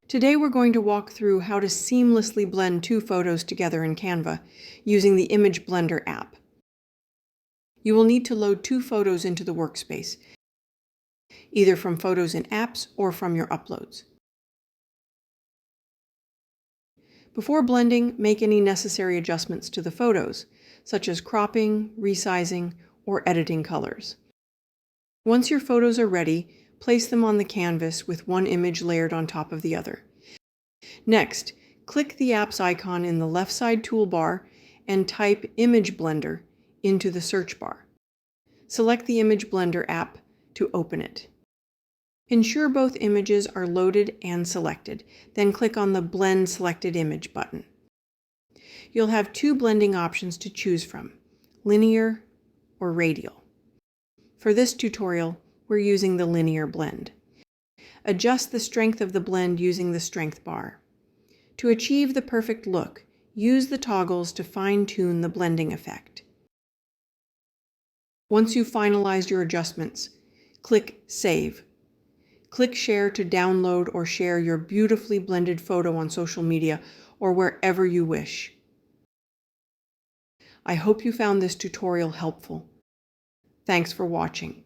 Today we're going to walk through how to seamlessly blend two photos together in Canva using the Image Blender app. You will need to load two photos into the workspace, either from Photos in Apps or from your uploads. Before blending, make any necessary adjustments to the photos, such as cropping, resizing, or editing colors. Once your photos are ready, place them on the canvas with one image layered on top of the other. Next, click the app's icon in the left side toolbar and type Image Blender into the search bar. Select the Image Blender app to open it. Ensure both images are loaded and selected, then click on the Blend Selected Image button. You'll have two blending options to choose from, linear or radial. For this tutorial, we're using the linear blend. Adjust the strength of the blend using the strength bar. To achieve the perfect look, use the toggles to fine-tune the blending effect. Once you've finalized your adjustments, click Save. Click Share to download or share your beautifully blended photo on social media or wherever you wish. I hope you found this tutorial helpful. Thanks for watching.